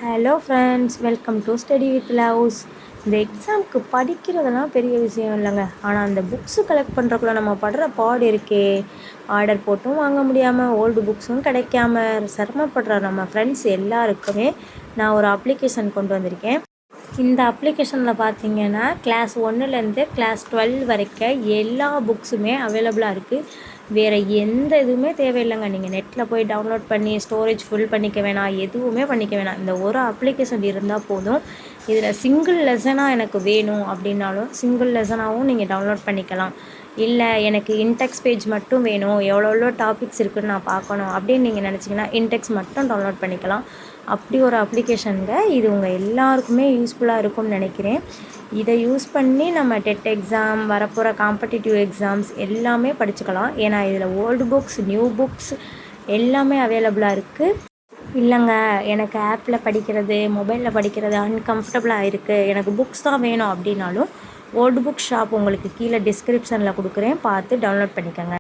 Hello friends, welcome to study with loves. இந்த எக்ஸாமுக்கு படிக்கிறதெல்லாம் பெரிய விஷயம் இல்லைங்க. ஆனால் அந்த புக்ஸு கலெக்ட் பண்ணுறக்குள்ள நம்ம படுற பாடு இருக்கே, ஆர்டர் போட்டும் வாங்க முடியாமல், ஓல்டு புக்ஸும் கிடைக்காம சிரமப்படுற நம்ம ஃப்ரெண்ட்ஸ் எல்லாருக்குமே நான் ஒரு அப்ளிகேஷன் கொண்டு வந்திருக்கேன். இந்த அப்ளிகேஷனில் பார்த்தீங்கன்னா கிளாஸ் 1லேருந்து கிளாஸ் 12 வரைக்கும் எல்லா புக்ஸுமே அவைலபிளாக இருக்குது. வேறு எந்த இதுவுமே தேவையில்லைங்க. நீங்கள் நெட்டில் போய் டவுன்லோட் பண்ணி ஸ்டோரேஜ் ஃபுல் பண்ணிக்க வேணாம், எதுவுமே பண்ணிக்க வேணாம். இந்த ஒரு அப்ளிகேஷன் இருந்தால் போதும். இதில் சிங்கிள் லெசனாக எனக்கு வேணும் அப்படின்னாலும் சிங்கிள் லெசனாகவும் நீங்கள் டவுன்லோட் பண்ணிக்கலாம். இல்லை எனக்கு இன்டெக்ஸ் பேஜ் மட்டும் வேணும், எவ்வளோ டாபிக்ஸ் இருக்குதுன்னு நான் பார்க்கணும் அப்படின்னு நீங்கள் நினச்சிங்கன்னா இன்டெக்ஸ் மட்டும் டவுன்லோட் பண்ணிக்கலாம். அப்படி ஒரு அப்ளிகேஷனுங்க. இது உங்கள் எல்லாருக்குமே யூஸ்ஃபுல்லாக இருக்கும்னு நினைக்கிறேன். இதை யூஸ் பண்ணி நம்ம டெட் எக்ஸாம், வரப்போகிற காம்படிட்டிவ் எக்ஸாம்ஸ் எல்லாமே படிச்சுக்கலாம். ஏன்னா இதில் ஓல்டு புக்ஸ், நியூ புக்ஸ் எல்லாமே அவைலபிளாக இருக்குது. இல்லைங்க, எனக்கு ஆப்பில் படிக்கிறது, மொபைலில் படிக்கிறது அன்கம்ஃபர்டபுளாக இருக்குது, எனக்கு புக்ஸ் தான் வேணும் அப்படின்னாலும் ஓல்டு புக் ஷாப் உங்களுக்கு கீழே டிஸ்கிரிப்ஷனில் கொடுக்குறேன், பார்த்து டவுன்லோட் பண்ணிக்கோங்க.